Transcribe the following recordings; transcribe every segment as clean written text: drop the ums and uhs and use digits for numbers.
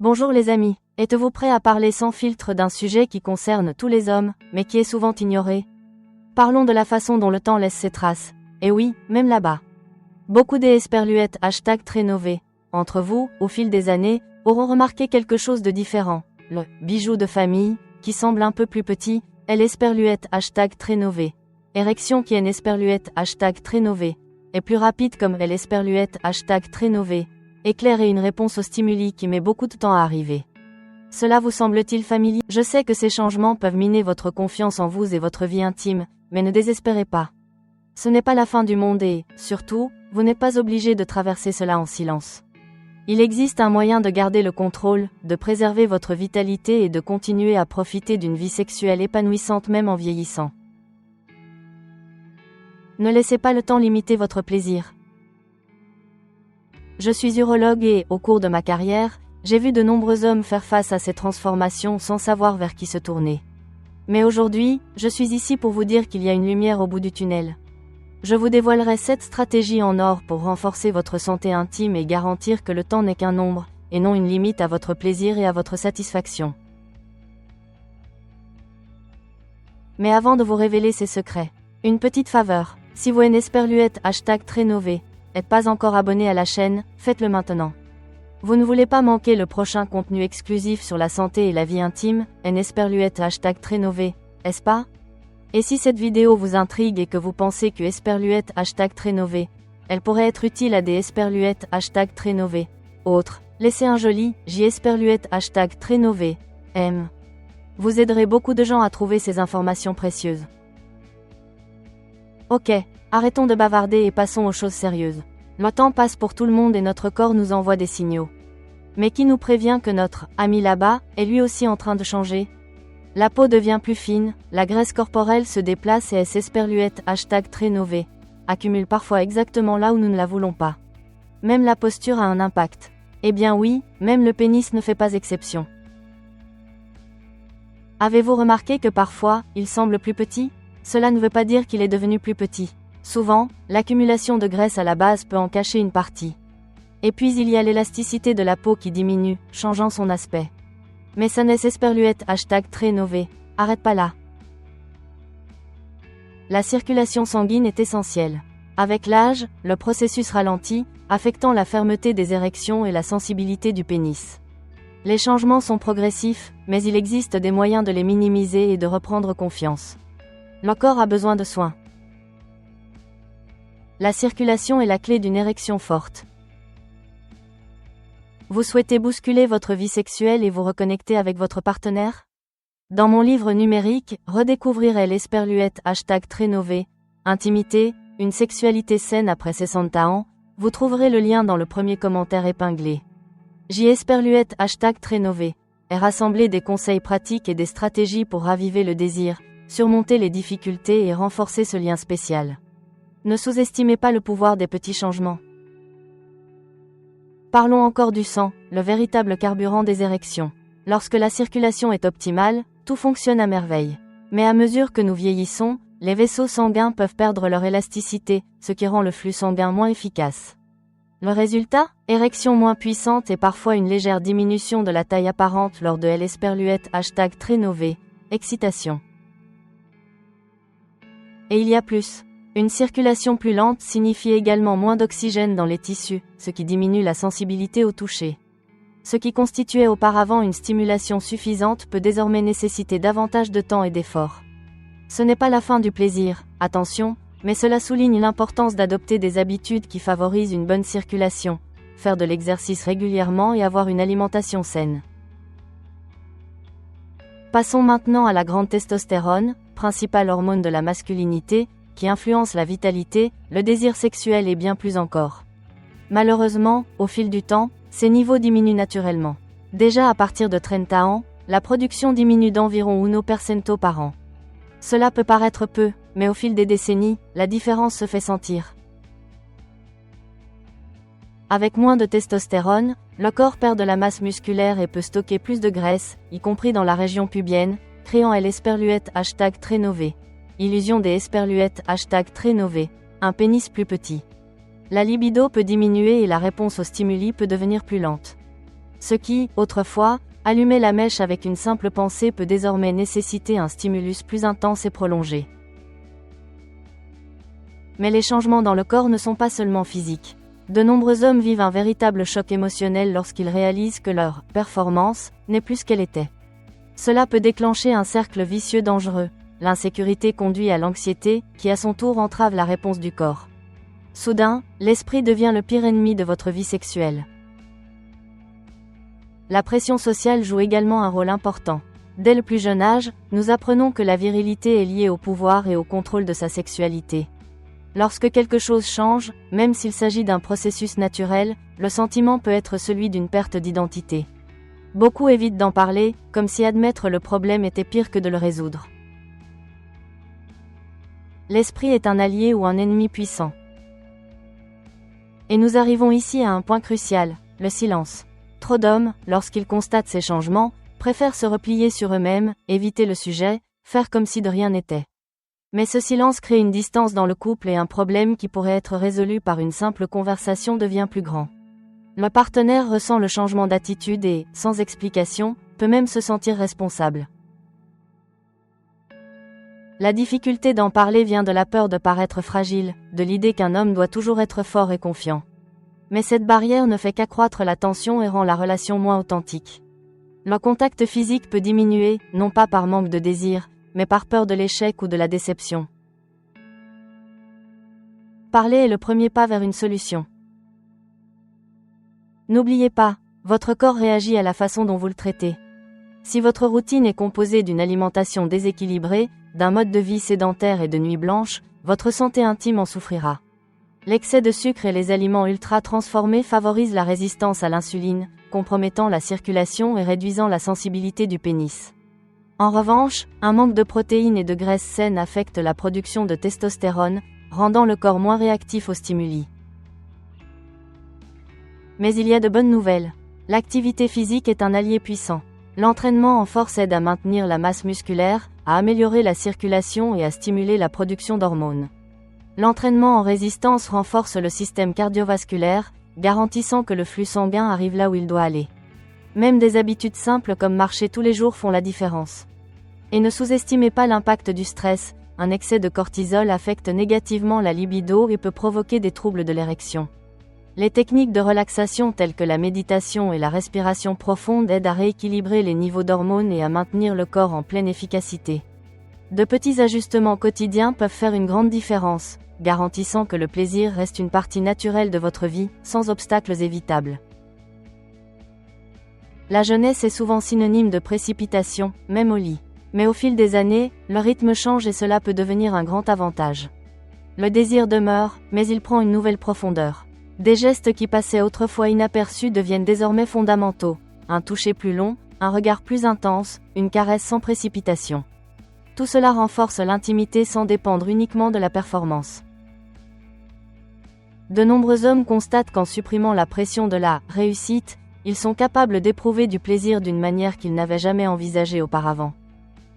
Bonjour les amis, êtes-vous prêts à parler sans filtre d'un sujet qui concerne tous les hommes, mais qui est souvent ignoré? Parlons de la façon dont le temps laisse ses traces. Et oui, même là-bas. Beaucoup des esperluettes #trénové, entre vous, au fil des années, auront remarqué quelque chose de différent. Le bijou de famille, qui semble un peu plus petit, est l'esperluette #trénové. Érection qui est une esperluette #trénové, est plus rapide comme est l'esperluette #trénové. Éclair et une réponse au stimuli qui met beaucoup de temps à arriver. Cela vous semble-t-il familier? Je sais que ces changements peuvent miner votre confiance en vous et votre vie intime, mais ne désespérez pas. Ce n'est pas la fin du monde et, surtout, vous n'êtes pas obligé de traverser cela en silence. Il existe un moyen de garder le contrôle, de préserver votre vitalité et de continuer à profiter d'une vie sexuelle épanouissante même en vieillissant. Ne laissez pas le temps limiter votre plaisir. Je suis urologue et, au cours de ma carrière, j'ai vu de nombreux hommes faire face à ces transformations sans savoir vers qui se tourner. Mais aujourd'hui, je suis ici pour vous dire qu'il y a une lumière au bout du tunnel. Je vous dévoilerai 7 stratégies en or pour renforcer votre santé intime et garantir que le temps n'est qu'un nombre, et non une limite à votre plaisir et à votre satisfaction. Mais avant de vous révéler ces secrets, une petite faveur. Si vous êtes une esperluette #trénové, n'êtes pas encore abonné à la chaîne, faites-le maintenant. Vous ne voulez pas manquer le prochain contenu exclusif sur la santé et la vie intime, une esperluette #trénové, est-ce pas? Et si cette vidéo vous intrigue et que vous pensez que esperluette #trénové, elle pourrait être utile à des esperluettes #trénové, autres, laissez un joli J esperluette #trénové, M. Vous aiderez beaucoup de gens à trouver ces informations précieuses. Ok, arrêtons de bavarder et passons aux choses sérieuses. Le temps passe pour tout le monde et notre corps nous envoie des signaux. Mais qui nous prévient que notre ami là-bas est lui aussi en train de changer? La peau devient plus fine, la graisse corporelle se déplace et esperluette #trénové accumule parfois exactement là où nous ne la voulons pas. Même la posture a un impact. Eh bien oui, même le pénis ne fait pas exception. Avez-vous remarqué que parfois, il semble plus petit? Cela ne veut pas dire qu'il est devenu plus petit. Souvent, l'accumulation de graisse à la base peut en cacher une partie. Et puis il y a l'élasticité de la peau qui diminue, changeant son aspect. Mais ça n'est esperluette #trénové, arrête pas là. La circulation sanguine est essentielle. Avec l'âge, le processus ralentit, affectant la fermeté des érections et la sensibilité du pénis. Les changements sont progressifs, mais il existe des moyens de les minimiser et de reprendre confiance. Le corps a besoin de soins. La circulation est la clé d'une érection forte. Vous souhaitez bousculer votre vie sexuelle et vous reconnecter avec votre partenaire? Dans mon livre numérique, Redécouvrir l'esperluette #trénové, Intimité, une sexualité saine après 60 ans, vous trouverez le lien dans le premier commentaire épinglé. J esperluette #trénové est rassemblé des conseils pratiques et des stratégies pour raviver le désir, surmonter les difficultés et renforcer ce lien spécial. Ne sous-estimez pas le pouvoir des petits changements. Parlons encore du sang, le véritable carburant des érections. Lorsque la circulation est optimale, tout fonctionne à merveille. Mais à mesure que nous vieillissons, les vaisseaux sanguins peuvent perdre leur élasticité, ce qui rend le flux sanguin moins efficace. Le résultat? Érection moins puissante et parfois une légère diminution de la taille apparente lors de l'esperluette #trénové, excitation. Et il y a plus. Une circulation plus lente signifie également moins d'oxygène dans les tissus, ce qui diminue la sensibilité au toucher. Ce qui constituait auparavant une stimulation suffisante peut désormais nécessiter davantage de temps et d'efforts. Ce n'est pas la fin du plaisir, attention, mais cela souligne l'importance d'adopter des habitudes qui favorisent une bonne circulation, faire de l'exercice régulièrement et avoir une alimentation saine. Passons maintenant à la grande testostérone, principale hormone de la masculinité, qui influence la vitalité, le désir sexuel et bien plus encore. Malheureusement, au fil du temps, ces niveaux diminuent naturellement. Déjà à partir de 30 ans, la production diminue d'environ 1% par an. Cela peut paraître peu, mais au fil des décennies, la différence se fait sentir. Avec moins de testostérone, le corps perd de la masse musculaire et peut stocker plus de graisse, y compris dans la région pubienne, créant l'esperluette #trénové. Illusion des esperluettes #trénové, un pénis plus petit. La libido peut diminuer et la réponse aux stimuli peut devenir plus lente. Ce qui, autrefois, allumait la mèche avec une simple pensée peut désormais nécessiter un stimulus plus intense et prolongé. Mais les changements dans le corps ne sont pas seulement physiques. De nombreux hommes vivent un véritable choc émotionnel lorsqu'ils réalisent que leur performance n'est plus ce qu'elle était. Cela peut déclencher un cercle vicieux dangereux. L'insécurité conduit à l'anxiété, qui à son tour entrave la réponse du corps. Soudain, l'esprit devient le pire ennemi de votre vie sexuelle. La pression sociale joue également un rôle important. Dès le plus jeune âge, nous apprenons que la virilité est liée au pouvoir et au contrôle de sa sexualité. Lorsque quelque chose change, même s'il s'agit d'un processus naturel, le sentiment peut être celui d'une perte d'identité. Beaucoup évitent d'en parler, comme si admettre le problème était pire que de le résoudre. L'esprit est un allié ou un ennemi puissant. Et nous arrivons ici à un point crucial, le silence. Trop d'hommes, lorsqu'ils constatent ces changements, préfèrent se replier sur eux-mêmes, éviter le sujet, faire comme si de rien n'était. Mais ce silence crée une distance dans le couple et un problème qui pourrait être résolu par une simple conversation devient plus grand. Le partenaire ressent le changement d'attitude et, sans explication, peut même se sentir responsable. La difficulté d'en parler vient de la peur de paraître fragile, de l'idée qu'un homme doit toujours être fort et confiant. Mais cette barrière ne fait qu'accroître la tension et rend la relation moins authentique. Le contact physique peut diminuer, non pas par manque de désir, mais par peur de l'échec ou de la déception. Parler est le premier pas vers une solution. N'oubliez pas, votre corps réagit à la façon dont vous le traitez. Si votre routine est composée d'une alimentation déséquilibrée, d'un mode de vie sédentaire et de nuits blanches, votre santé intime en souffrira. L'excès de sucre et les aliments ultra transformés favorisent la résistance à l'insuline, compromettant la circulation et réduisant la sensibilité du pénis. En revanche, un manque de protéines et de graisses saines affecte la production de testostérone, rendant le corps moins réactif aux stimuli. Mais il y a de bonnes nouvelles. L'activité physique est un allié puissant. L'entraînement en force aide à maintenir la masse musculaire, à améliorer la circulation et à stimuler la production d'hormones. L'entraînement en résistance renforce le système cardiovasculaire, garantissant que le flux sanguin arrive là où il doit aller. Même des habitudes simples comme marcher tous les jours font la différence. Et ne sous-estimez pas l'impact du stress, un excès de cortisol affecte négativement la libido et peut provoquer des troubles de l'érection. Les techniques de relaxation telles que la méditation et la respiration profonde aident à rééquilibrer les niveaux d'hormones et à maintenir le corps en pleine efficacité. De petits ajustements quotidiens peuvent faire une grande différence, garantissant que le plaisir reste une partie naturelle de votre vie, sans obstacles évitables. La jeunesse est souvent synonyme de précipitation, même au lit. Mais au fil des années, le rythme change et cela peut devenir un grand avantage. Le désir demeure, mais il prend une nouvelle profondeur. Des gestes qui passaient autrefois inaperçus deviennent désormais fondamentaux. Un toucher plus long, un regard plus intense, une caresse sans précipitation. Tout cela renforce l'intimité sans dépendre uniquement de la performance. De nombreux hommes constatent qu'en supprimant la pression de la réussite, ils sont capables d'éprouver du plaisir d'une manière qu'ils n'avaient jamais envisagée auparavant.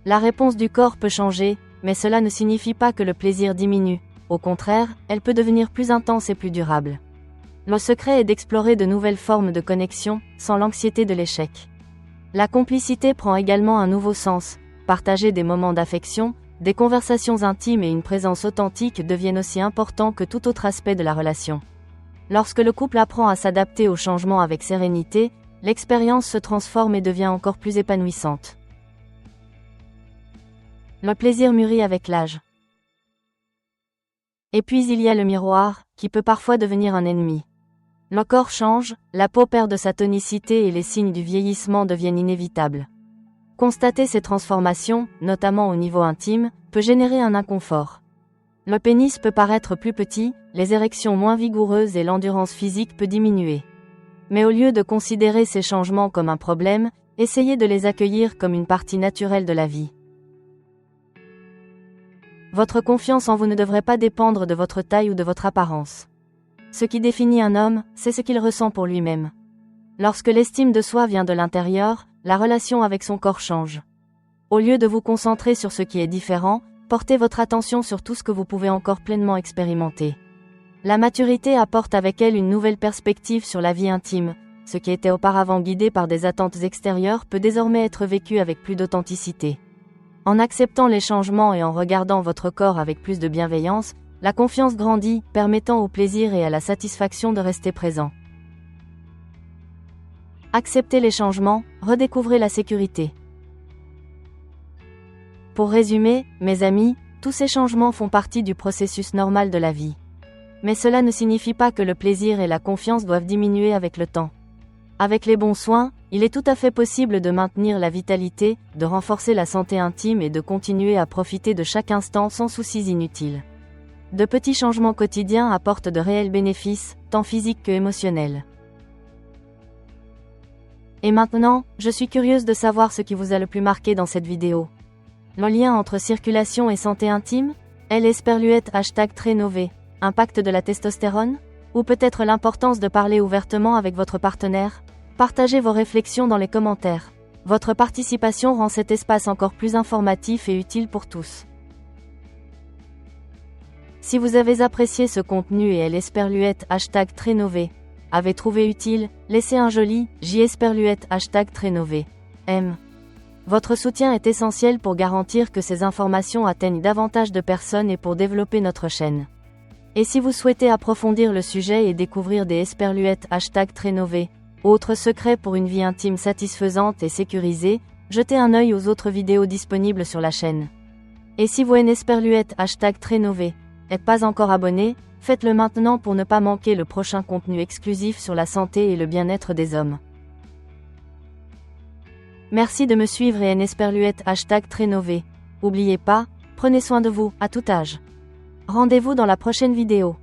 La réponse du corps peut changer, mais cela ne signifie pas que le plaisir diminue. Au contraire, elle peut devenir plus intense et plus durable. Le secret est d'explorer de nouvelles formes de connexion, sans l'anxiété de l'échec. La complicité prend également un nouveau sens. Partager des moments d'affection, des conversations intimes et une présence authentique deviennent aussi importants que tout autre aspect de la relation. Lorsque le couple apprend à s'adapter aux changements avec sérénité, l'expérience se transforme et devient encore plus épanouissante. Le plaisir mûrit avec l'âge. Et puis il y a le miroir, qui peut parfois devenir un ennemi. Le corps change, la peau perd de sa tonicité et les signes du vieillissement deviennent inévitables. Constater ces transformations, notamment au niveau intime, peut générer un inconfort. Le pénis peut paraître plus petit, les érections moins vigoureuses et l'endurance physique peut diminuer. Mais au lieu de considérer ces changements comme un problème, essayez de les accueillir comme une partie naturelle de la vie. Votre confiance en vous ne devrait pas dépendre de votre taille ou de votre apparence. Ce qui définit un homme, c'est ce qu'il ressent pour lui-même. Lorsque l'estime de soi vient de l'intérieur, la relation avec son corps change. Au lieu de vous concentrer sur ce qui est différent, portez votre attention sur tout ce que vous pouvez encore pleinement expérimenter. La maturité apporte avec elle une nouvelle perspective sur la vie intime, ce qui était auparavant guidé par des attentes extérieures peut désormais être vécu avec plus d'authenticité. En acceptant les changements et en regardant votre corps avec plus de bienveillance, la confiance grandit, permettant au plaisir et à la satisfaction de rester présent. Acceptez les changements, redécouvrez la sécurité. Pour résumer, mes amis, tous ces changements font partie du processus normal de la vie. Mais cela ne signifie pas que le plaisir et la confiance doivent diminuer avec le temps. Avec les bons soins, il est tout à fait possible de maintenir la vitalité, de renforcer la santé intime et de continuer à profiter de chaque instant sans soucis inutiles. De petits changements quotidiens apportent de réels bénéfices, tant physiques que émotionnels. Et maintenant, je suis curieuse de savoir ce qui vous a le plus marqué dans cette vidéo. Le lien entre circulation et santé intime? #esperluette #Trénové. Impact de la testostérone? Ou peut-être l'importance de parler ouvertement avec votre partenaire? Partagez vos réflexions dans les commentaires. Votre participation rend cet espace encore plus informatif et utile pour tous. Si vous avez apprécié ce contenu et #esperluette #Trénové, avez trouvé utile, laissez un joli #esperluette #Trénové. Votre soutien est essentiel pour garantir que ces informations atteignent davantage de personnes et pour développer notre chaîne. Et si vous souhaitez approfondir le sujet et découvrir des esperluettes #Trénové, autres secrets pour une vie intime satisfaisante et sécurisée, jetez un œil aux autres vidéos disponibles sur la chaîne. Et si vous êtes esperluette #Trénové, n'êtes pas encore abonné, faites-le maintenant pour ne pas manquer le prochain contenu exclusif sur la santé et le bien-être des hommes. Merci de me suivre et #esperluette #Trénové. N'oubliez pas, prenez soin de vous, à tout âge. Rendez-vous dans la prochaine vidéo.